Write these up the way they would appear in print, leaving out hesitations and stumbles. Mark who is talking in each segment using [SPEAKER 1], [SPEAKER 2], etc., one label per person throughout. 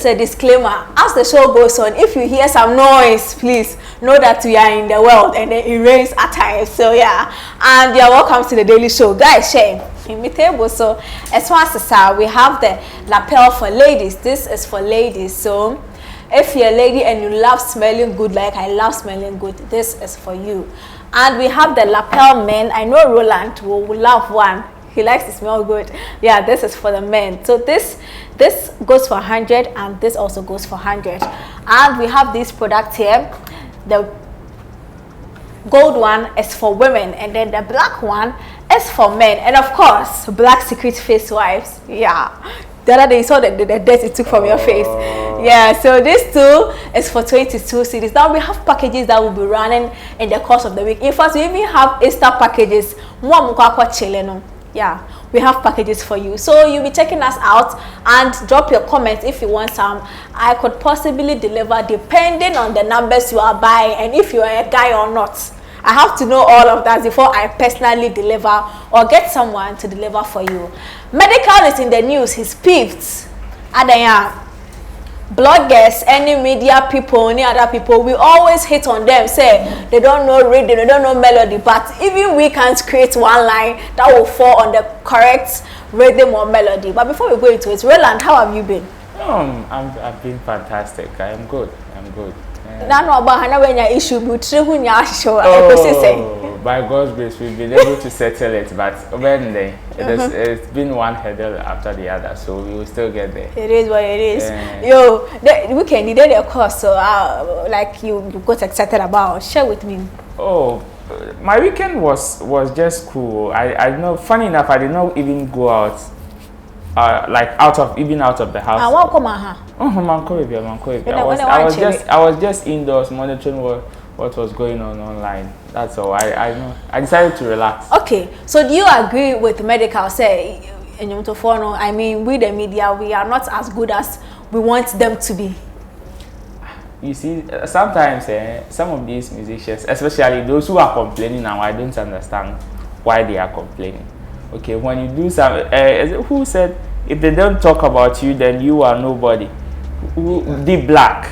[SPEAKER 1] is a disclaimer. As the show goes on, if you hear some noise, please know that we are in the world and it rains at times. So yeah, and you're welcome to the Daily Show, guys. Share in my table. So as far as we have the lapel for ladies. This is for ladies. So if you're a lady and you love smelling good, like I love smelling good, this is for you. And we have the lapel men. I know Roland will love one. He likes to smell good. Yeah, this is for the men. So this goes for 100 and this also goes for 100. And we have this product here. The gold one is for women and then the black one is for men. And of course, black secret face wipes. Yeah. The other day you saw the dirt it took from your face. Yeah, so this too is for 22 cedis. Now we have packages that will be running in the course of the week. In fact, we even have Easter packages. Yeah, we have packages for you. So you'll be checking us out and drop your comments if you want some. I could possibly deliver depending on the numbers you are buying and if you are a guy or not. I have to know all of that before I personally deliver or get someone to deliver for you. Medikal is in the news. He's peeved. Adaya. Bloggers, any media people, any other people, we always hit on them, say they don't know rhythm, they don't know melody, but even we can't create one line that will fall on the correct rhythm or melody. But before we go into it, Roland, how have you been?
[SPEAKER 2] I've been fantastic. I'm good. By God's grace, we've been able to settle it, but when it's been one hurdle after the other, so we will still get there.
[SPEAKER 1] It is what it is. Yo, the weekend you did a course, so like you got excited about. Share with me.
[SPEAKER 2] Oh, my weekend was just cool. I know. Funny enough, I did not even go out. Like out of the house.
[SPEAKER 1] I won't come out.
[SPEAKER 2] I was just indoors monitoring what was going on online. That's all. I decided to relax.
[SPEAKER 1] Okay, so do you agree with Medikal? Say, I mean, we the media, we are not as good as we want them to be.
[SPEAKER 2] You see, sometimes some of these musicians, especially those who are complaining now, I don't understand why they are complaining. Okay, when you do some, who said if they don't talk about you, then you are nobody? The black,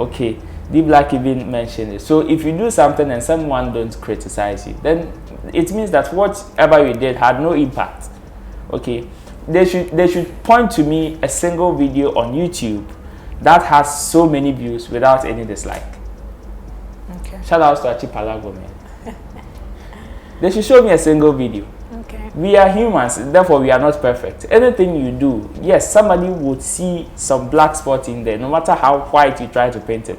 [SPEAKER 2] okay, the black even mentioned it. So if you do something and someone don't criticize you, then it means that whatever you did had no impact. Okay, they should point to me a single video on YouTube that has so many views without any dislike.
[SPEAKER 1] Okay.
[SPEAKER 2] Shout out to Achipalago, man. They should show me a single video.
[SPEAKER 1] Okay.
[SPEAKER 2] We are humans, therefore we are not perfect. Anything you do, yes, somebody would see some black spot in there, no matter how white you try to paint it.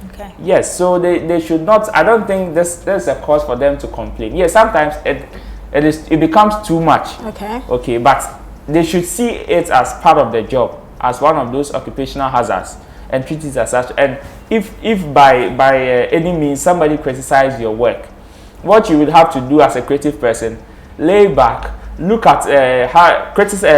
[SPEAKER 1] Okay.
[SPEAKER 2] Yes, so they should not. I don't think there's a cause for them to complain. Yes, sometimes it becomes too much.
[SPEAKER 1] Okay.
[SPEAKER 2] Okay, but they should see it as part of the job, as one of those occupational hazards, and treat it as such. And if by any means somebody criticizes your work, what you would have to do as a creative person, lay back, look at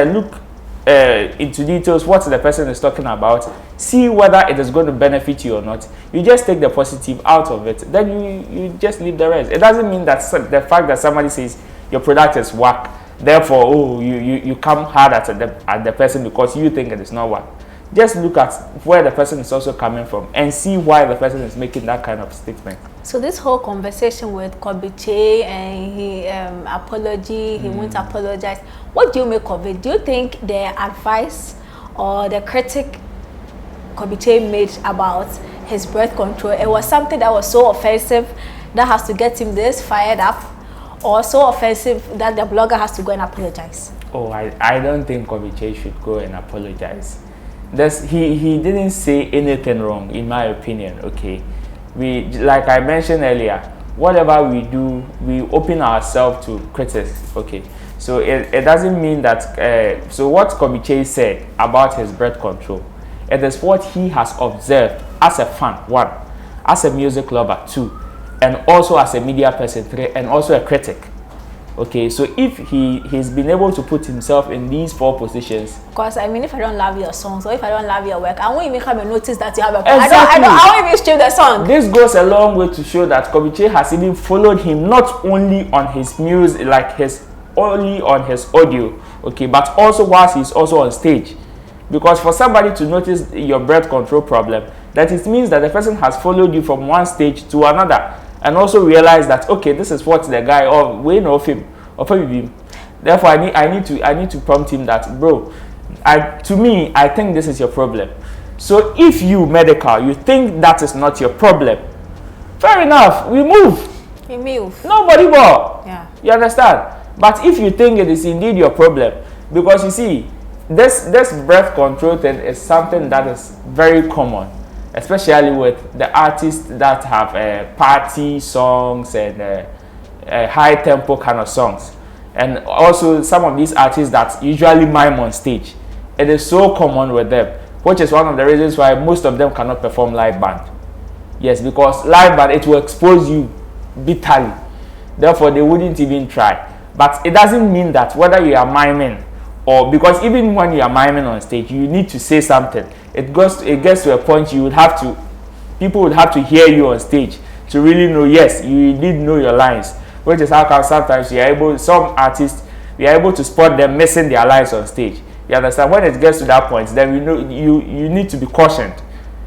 [SPEAKER 2] look into details what the person is talking about, see whether it is going to benefit you or not. You just take the positive out of it, then you just leave the rest. It doesn't mean that the fact that somebody says your product is whack, therefore you come hard at the person because you think it is not whack. Just look at where the person is also coming from and see why the person is making that kind of statement.
[SPEAKER 1] So this whole conversation with Kobiche and he apology, he won't apologize. What do you make of it? Do you think the advice or the critic Kobiche made about his birth control, it was something that was so offensive that has to get him this fired up, or so offensive that the blogger has to go and apologize?
[SPEAKER 2] Oh, I don't think Kobiche should go and apologize. He didn't say anything wrong, in my opinion. Okay, we, like I mentioned earlier, whatever we do, we open ourselves to critics. Okay, so it doesn't mean that. So what Kobiche said about his birth control, it is what he has observed as a fan, one, as a music lover, two, and also as a media person, three, and also a critic. Okay, so if he's been able to put himself in these four positions,
[SPEAKER 1] because I mean, if I don't love your songs or if I don't love your work, I won't even come and notice that you have a
[SPEAKER 2] exactly.
[SPEAKER 1] I won't even stream the song.
[SPEAKER 2] This goes a long way to show that Kobiche has even followed him not only on his music, like only on his audio, okay, but also whilst he's also on stage. Because for somebody to notice your birth control problem, that it means that the person has followed you from one stage to another, and also realize that, okay, this is what the guy or way of him or him. Therefore, I need to prompt him that, bro, to me, I think this is your problem. So if you medical, you think that is not your problem, fair enough, we move.
[SPEAKER 1] We move.
[SPEAKER 2] Nobody more.
[SPEAKER 1] Yeah.
[SPEAKER 2] You understand? But if you think it is indeed your problem, because you see, this breath control thing is something that is very common, especially with the artists that have party songs and high tempo kind of songs, and also some of these artists that usually mime on stage. It is so common with them, which is one of the reasons why most of them cannot perform live band. Yes, because live band, it will expose you bitterly. Therefore, they wouldn't even try. But it doesn't mean that whether you are miming or, because even when you are miming on stage, you need to say something. It gets to a point people would have to hear you on stage to really know, yes, you did know your lines. Which is how come sometimes some artists, we are able to spot them missing their lines on stage. You understand? When it gets to that point, then we know you need to be cautioned.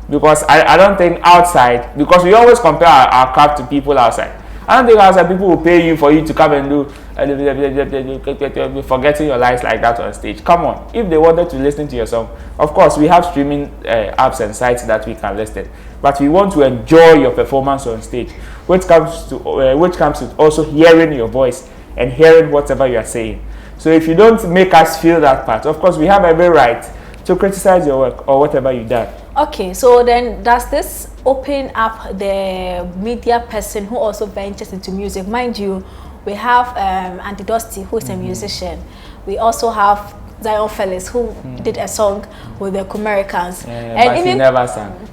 [SPEAKER 2] Because I don't think outside, because we always compare our craft to people outside. I don't think outside people will pay you for you to come and do forgetting your lines like that on stage. Come on. If they wanted to listen to your song, of course, we have streaming apps and sites that we can listen. But we want to enjoy your performance on stage, which comes with also hearing your voice and hearing whatever you are saying. So if you don't make us feel that part, of course, we have every right to criticize your work or whatever you've done.
[SPEAKER 1] Okay, so then does this open up the media person who also ventures into music? Mind you, we have Andy Dusty, who is a musician. We also have Zion Fellis, who did a song with the Americans.
[SPEAKER 2] And but he never sang.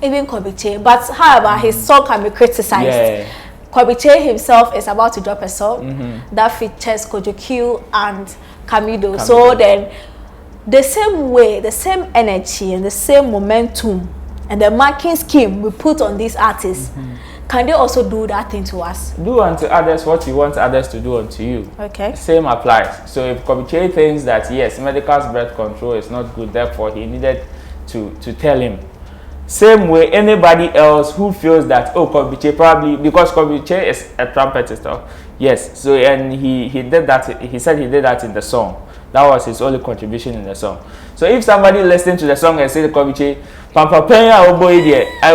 [SPEAKER 1] Even Kobiche. But however, his song can be criticized.
[SPEAKER 2] Yeah.
[SPEAKER 1] Kobiche himself is about to drop a song that features Kojo Q and Kamido. So then, the same way, the same energy and the same momentum and the marking scheme we put on these artists, can they also do that thing to us? Do
[SPEAKER 2] unto others what you want others to do unto you.
[SPEAKER 1] Okay.
[SPEAKER 2] Same applies. So if Kobiche thinks that yes, Medical's birth control is not good, therefore he needed to tell him. Same way, anybody else who feels that, oh, Kobiche probably, because Kobiche is a trumpetist, yes, so, and he did that, he said he did that in the song. That was his only contribution in the song. So if somebody listening to the song and say, Kobiche, Pampa Penya, oh boy, dear, I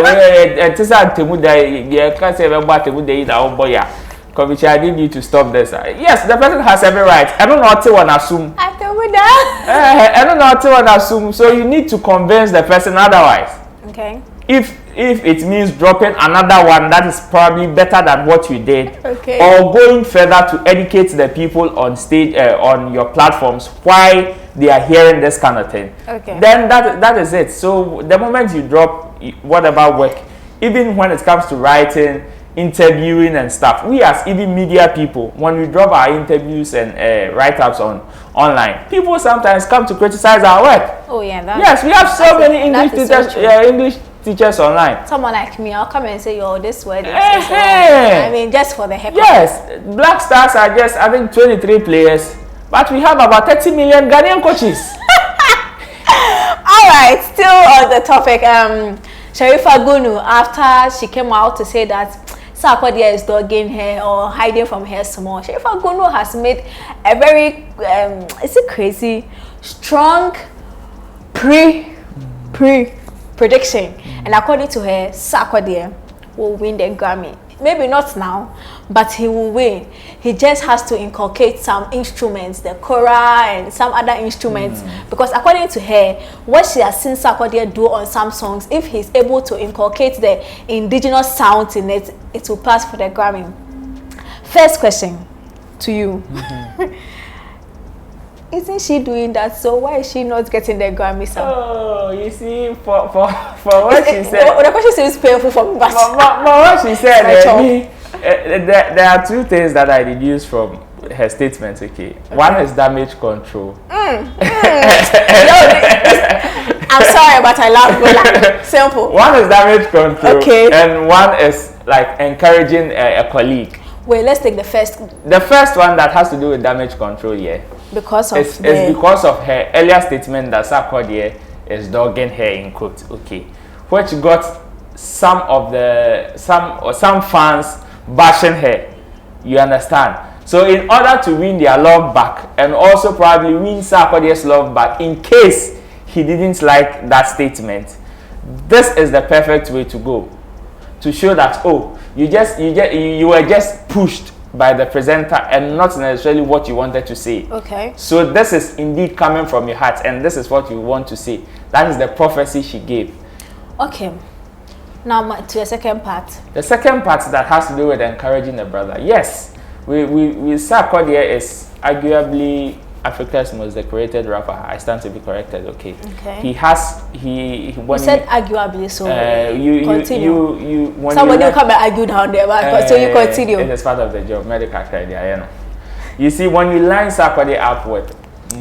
[SPEAKER 2] Kobiche, I need you to stop this. Yes, the person has every right. I don't know what to assume. I don't know what to assume. So you need to convince the person otherwise.
[SPEAKER 1] Okay.
[SPEAKER 2] If it means dropping another one that is probably better than what you did,
[SPEAKER 1] okay,
[SPEAKER 2] or going further to educate the people on stage, on your platforms, why they are hearing this kind of thing,
[SPEAKER 1] okay,
[SPEAKER 2] then that is it. So the moment you drop whatever work, even when it comes to writing, interviewing and stuff, we as even media people, when we drop our interviews and write-ups online, people sometimes come to criticize our work.
[SPEAKER 1] Oh yeah,
[SPEAKER 2] yes, we have so many English teachers, English teachers online.
[SPEAKER 1] Someone like me, I'll come and say, "Yo, this word is I mean, just for the heck of it.
[SPEAKER 2] Yes, Black Stars are just, I think, 23 players, but we have about 30 million Ghanaian coaches.
[SPEAKER 1] All right, still on the topic, Sherifa Gunu, after she came out to say that Sarkodie is dogging her or hiding from her small, Sherifa Gunu has made a very, is it crazy, strong prediction. And according to her, Sarkodie will win the Grammy. Maybe not now, but he will win. He just has to inculcate some instruments, the kora and some other instruments. Because according to her, what she has seen Sarkodie do on some songs, if he's able to inculcate the indigenous sounds in it, it will pass for the Grammy. First question to you. Isn't she doing that? So why is she not getting the Grammy sound?
[SPEAKER 2] Oh, you see, for what she said.
[SPEAKER 1] The question seems painful for me, but
[SPEAKER 2] what she said, there are two things that I deduce from her statement. Okay, one is damage control.
[SPEAKER 1] I'm sorry, but I love Golang. Simple.
[SPEAKER 2] One is damage control.
[SPEAKER 1] Okay.
[SPEAKER 2] And one is like encouraging a colleague.
[SPEAKER 1] Wait, let's take the first.
[SPEAKER 2] The first one that has to do with damage control, yeah.
[SPEAKER 1] Because of
[SPEAKER 2] it's because of her earlier statement that Sarkodie is dogging her in quote, okay, which got some fans bashing her. You understand? So in order to win their love back and also probably win Sarkodie's love back in case he didn't like that statement, this is the perfect way to go, to show that, oh, you were just pushed by the presenter and not necessarily what you wanted to say.
[SPEAKER 1] Okay.
[SPEAKER 2] So this is indeed coming from your heart and this is what you want to say. That is the prophecy she gave.
[SPEAKER 1] Okay. Now to the second part. The
[SPEAKER 2] second part that has to do with encouraging the brother. Yes, we Sarkodie is arguably Africa's most decorated rapper. I stand to be corrected. Okay.
[SPEAKER 1] Okay.
[SPEAKER 2] You
[SPEAKER 1] said arguably, so
[SPEAKER 2] continue.
[SPEAKER 1] Somebody will come and argue down there, but so you continue.
[SPEAKER 2] It is part of the job. Medikal Angry, you know. You see, when you line Sarkodie up with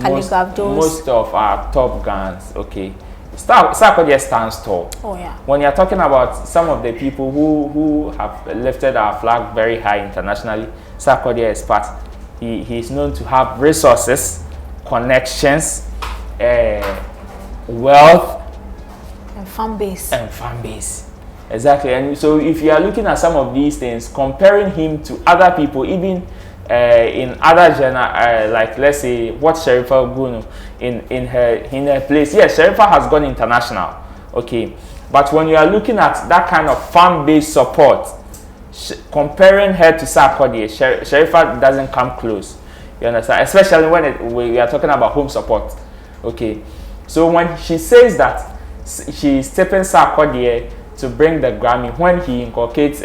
[SPEAKER 2] most of our top guns, okay, Sarkodie stands tall.
[SPEAKER 1] Oh yeah.
[SPEAKER 2] When you're talking about some of the people who have lifted our flag very high internationally, Sarkodie is part. He is known to have resources, connections, wealth,
[SPEAKER 1] and fan base.
[SPEAKER 2] Exactly. And so if you are looking at some of these things, comparing him to other people, even in other genre, like let's say what Sherifa Gunu in her place. Yes, Sherifa has gone international. Okay. But when you are looking at that kind of fan base support, comparing her to Sarkodie, Sherifa doesn't come close. You understand? Especially when we are talking about home support. Okay. So when she says that she's tipping Sarkodie to bring the Grammy, when he inculcates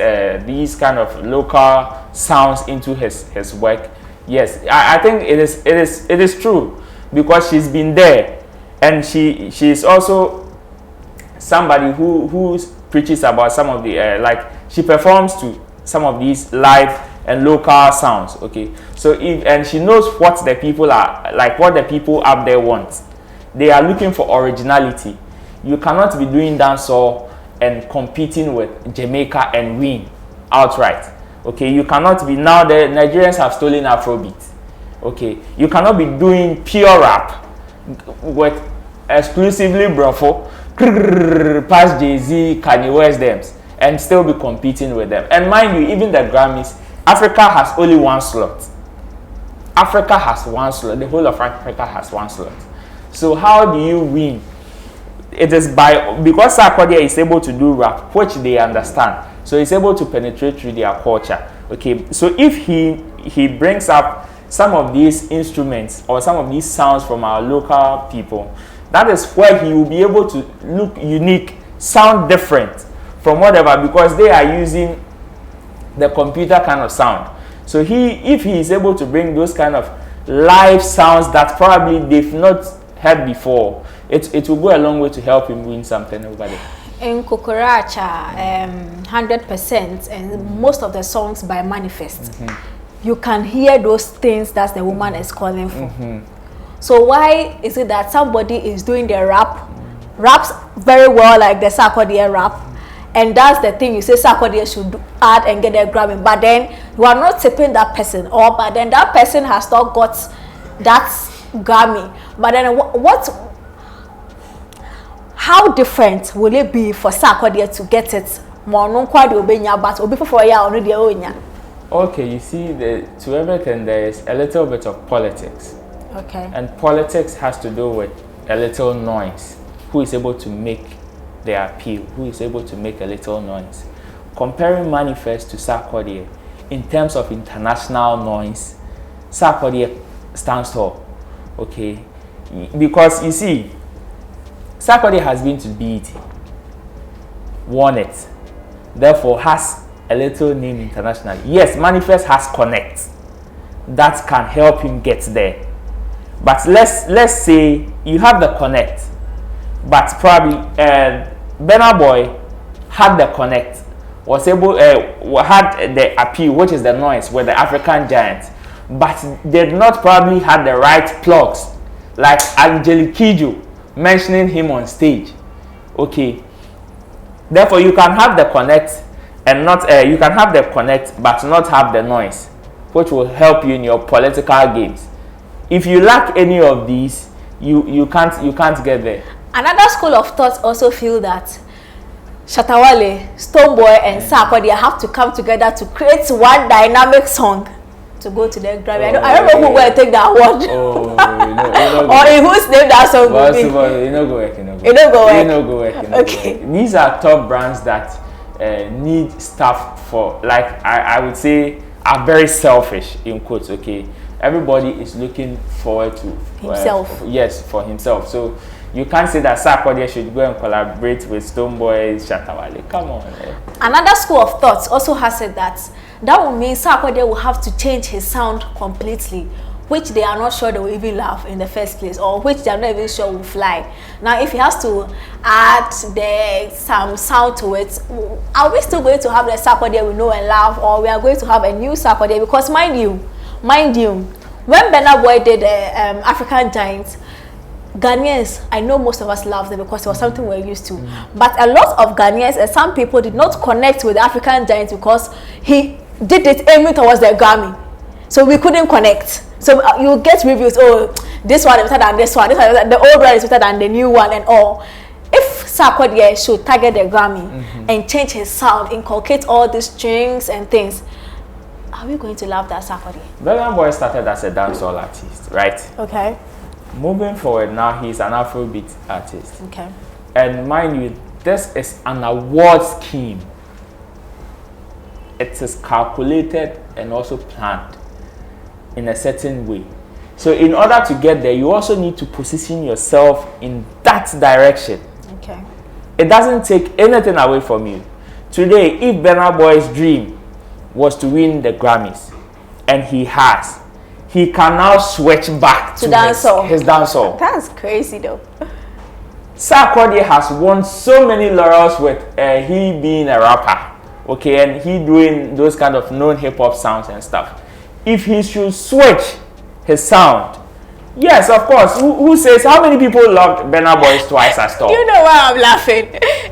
[SPEAKER 2] these kind of local sounds into his work, yes, I think it is true, because she's been there, and she is also somebody who preaches about some of the like she performs to some of these live and local sounds. Okay, so and she knows what the people are like, what the people up there want. They are looking for originality. You cannot be doing dancehall and competing with Jamaica and win outright. Okay, you cannot be, now the Nigerians have stolen Afrobeat. Okay, you cannot be doing pure rap with exclusively Brofo, past Jay-Z, Kanye West, them, and still be competing with them. And mind you, even the Grammys, Africa has only one slot. Africa has one slot. The whole of Africa has one slot. So how do you win? It is because Sarkodie is able to do rap, which they understand. So he's able to penetrate through their culture. Okay, so if he brings up some of these instruments or some of these sounds from our local people, that is where he will be able to look unique, sound different from whatever, because they are using the computer kind of sound. So if he is able to bring those kind of live sounds that probably they've not heard before, it will go a long way to help him win something over there.
[SPEAKER 1] In Kokoracha, 100%, and most of the songs by Manifest, you can hear those things that the woman is calling for. So why is it that somebody is doing the raps very well, like the Sarkodie rap, and that's the thing you say Sarkodie should add and get a Grammy, but then you are not tipping that person, or but then that person has not got that Grammy, but then how different will it be for Sarkodie to get it?
[SPEAKER 2] Okay, you see, to everything there is a little bit of politics.
[SPEAKER 1] Okay.
[SPEAKER 2] And politics has to do with a little noise. Who is able to make their appeal? Who is able to make a little noise? Comparing Manifest to Sarkodie, in terms of international noise, Sarkodie stands tall. Okay, because you see, Sarkodie has been to BET, won it, therefore has a little name internationally. Yes, Manifest has connect that can help him get there. But let's say you have the connect, but probably Burna Boy had the connect, was able had the appeal, which is the noise with the African giant, but did not probably have the right plugs, like Angelique Kidjo mentioning him on stage. Okay, therefore you can have the connect and not you can have the connect but not have the noise, which will help you in your political games. If you lack any of these, you can't get there.
[SPEAKER 1] Another school of thought also feel that Shatawale, Stonebwoy, and Sarkodie have to come together to create one dynamic song to go to the Grammy. I don't know who will take that award. Or in whose name that song will be.
[SPEAKER 2] You know go work.
[SPEAKER 1] Okay.
[SPEAKER 2] These are top brands that need stuff for, like I would say, are very selfish in quotes. Okay, everybody is looking forward to
[SPEAKER 1] himself.
[SPEAKER 2] Yes, for himself. So you can't say that Sarkodie should go and collaborate with Stonebwoy, Shatawale. Come on.
[SPEAKER 1] Another school of thought also has said that would mean Sarkodie will have to change his sound completely, which they are not sure they will even love in the first place, or which they are not even sure will fly. Now, if he has to add some sound to it, are we still going to have the Sarkodie we know and love, or we are going to have a new Sarkodie? Because mind you, when Burna Boy did African Giants, Ghanaians, I know most of us love them because it was something we're used to. But a lot of Ghanaians and some people did not connect with the African Giants because he did it aiming towards the Grammy. So we couldn't connect. So you get reviews, oh, this one is better than this one, the old one is better than the new one and all. If Sarkodie should target the Grammy and change his sound, inculcate all these strings and things, are we going to love that Sarkodie?
[SPEAKER 2] Burna Boy started as a dancehall artist, right?
[SPEAKER 1] Okay.
[SPEAKER 2] Moving forward now, he's an Afrobeat artist.
[SPEAKER 1] Okay.
[SPEAKER 2] And mind you, this is an award scheme. It is calculated and also planned in a certain way. So in order to get there, you also need to position yourself in that direction.
[SPEAKER 1] Okay.
[SPEAKER 2] It doesn't take anything away from you. Today, if Burna Boy's dream was to win the Grammys, and he has, he can now switch back to his dancehall.
[SPEAKER 1] That's crazy though.
[SPEAKER 2] Sarkodie has won so many laurels with he being a rapper, okay, and he doing those kind of known hip-hop sounds and stuff. If he should switch his sound, yes, of course. Who says, how many people loved Burna Boy's Twice as Tall?
[SPEAKER 1] You know why I'm laughing?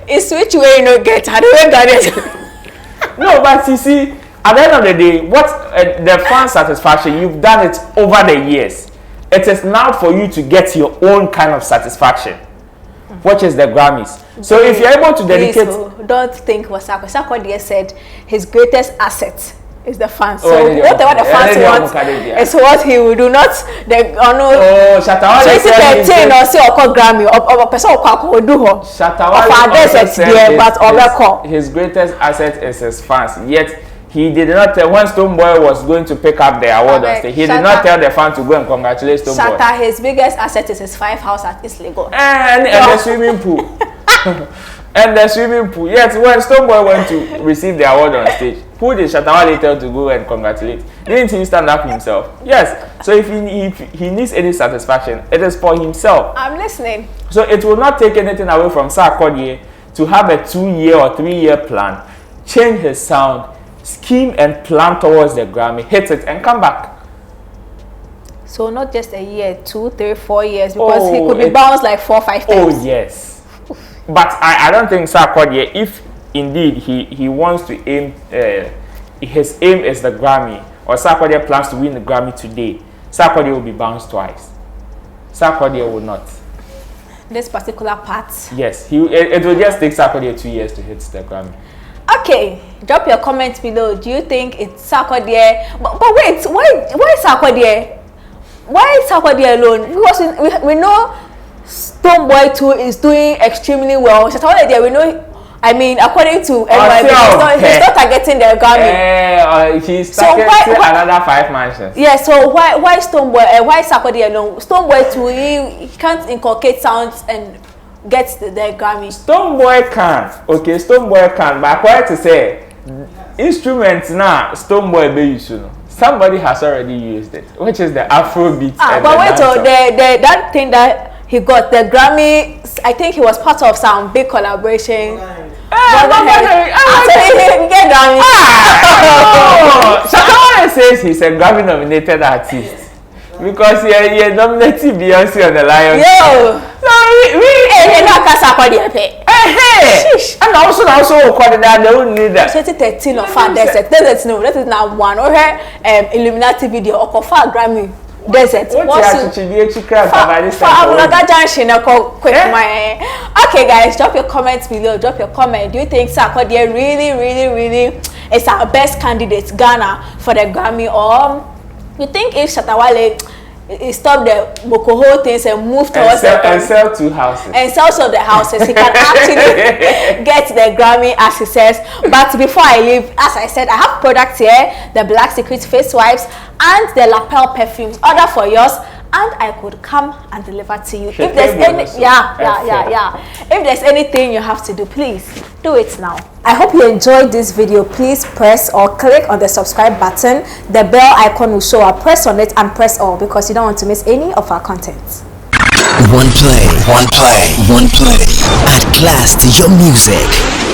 [SPEAKER 1] It's which way you know get. I don't know.
[SPEAKER 2] No, but you see, at the end of the day, what the fan satisfaction, you've done it over the years. It is now for you to get your own kind of satisfaction, which is the Grammys. So if you're able to dedicate...
[SPEAKER 1] Please, don't think what Sarkodie said, his greatest asset is the fans. So whatever the fans want is what he will do, not the...
[SPEAKER 2] Shatawale
[SPEAKER 1] 2013 or say or Grammy or person or do her.
[SPEAKER 2] Shatawale his greatest asset is his fans. Yet he did not tell when Stonebwoy was going to pick up the award on stage. He did not tell the fans to go and congratulate Stonebwoy.
[SPEAKER 1] Shatta, his biggest asset is his 5 house at East Lagos.
[SPEAKER 2] And the swimming pool. And the swimming pool. Yes, when Stonebwoy went to receive the award on stage, who did Shatawale tell to go and congratulate? Didn't he stand up himself? Yes. So if he needs any satisfaction, it is for himself.
[SPEAKER 1] I'm listening.
[SPEAKER 2] So it will not take anything away from Sarkodie to have a 2-year or 3-year plan, change his sound, scheme and plan towards the Grammy, hit it and come back.
[SPEAKER 1] So not just a year, 2, 3, 4 years, because he could be bounced like 4 or 5 times.
[SPEAKER 2] Oh yes. But I don't think Sarkodie, if indeed he wants to aim, his aim is the Grammy, or Sarkodie plans to win the Grammy today, Sarkodie will be bounced twice. Sarkodie will not.
[SPEAKER 1] This particular part.
[SPEAKER 2] Yes, it will just take Sarkodie 2 years to hit the Grammy.
[SPEAKER 1] Okay, drop your comments below. Do you think it's Sarkodie? But wait, why Sarkodie? Why Sarkodie alone? Because we know Stonebwoy too is doing extremely well. Shatawale, we know. I mean, according to NYB, he's not targeting the Grammy.
[SPEAKER 2] He's targeting another 5 mansions.
[SPEAKER 1] Yeah, so why Stonebwoy? Why Sarkodie alone? Stonebwoy too, he can't inculcate sounds and get the Grammy.
[SPEAKER 2] Stonebwoy can, okay, Stonebwoy can, but quite to say, instruments now, Stonebwoy be used to. Somebody has already used it, which is the Afrobeat.
[SPEAKER 1] But wait, that thing that he got, the Grammy, I think he was part of some big collaboration.
[SPEAKER 2] Shatawale says he's a Grammy nominated artist because he nominated Beyonce on the Lion.
[SPEAKER 1] Yo! So we
[SPEAKER 2] And also recorded that they wouldn't need that.
[SPEAKER 1] 2013 of Far Desert. Desert, no, that is now one. Okay, Illuminati video or Far Grammy Desert. Okay, guys, drop your comments below. Drop your comment. Do you think Sarkodie really is our best candidate Ghana for the Grammy, or you think if Shatawale stop the Bokoho things and move towards
[SPEAKER 2] and sell 2 houses
[SPEAKER 1] and sell some of the houses, he can actually get the Grammy, as he says? But before I leave, as I said, I have products here: the Black Secret face wipes and the lapel perfumes. Order for yours and I could come and deliver to you. If there's any if there's anything you have to do, please do it now. I hope you enjoyed this video. Please press or click on the subscribe button. The bell icon will show up. Press on it and press all, because you don't want to miss any of our content.
[SPEAKER 3] Oneplay. At last, your music.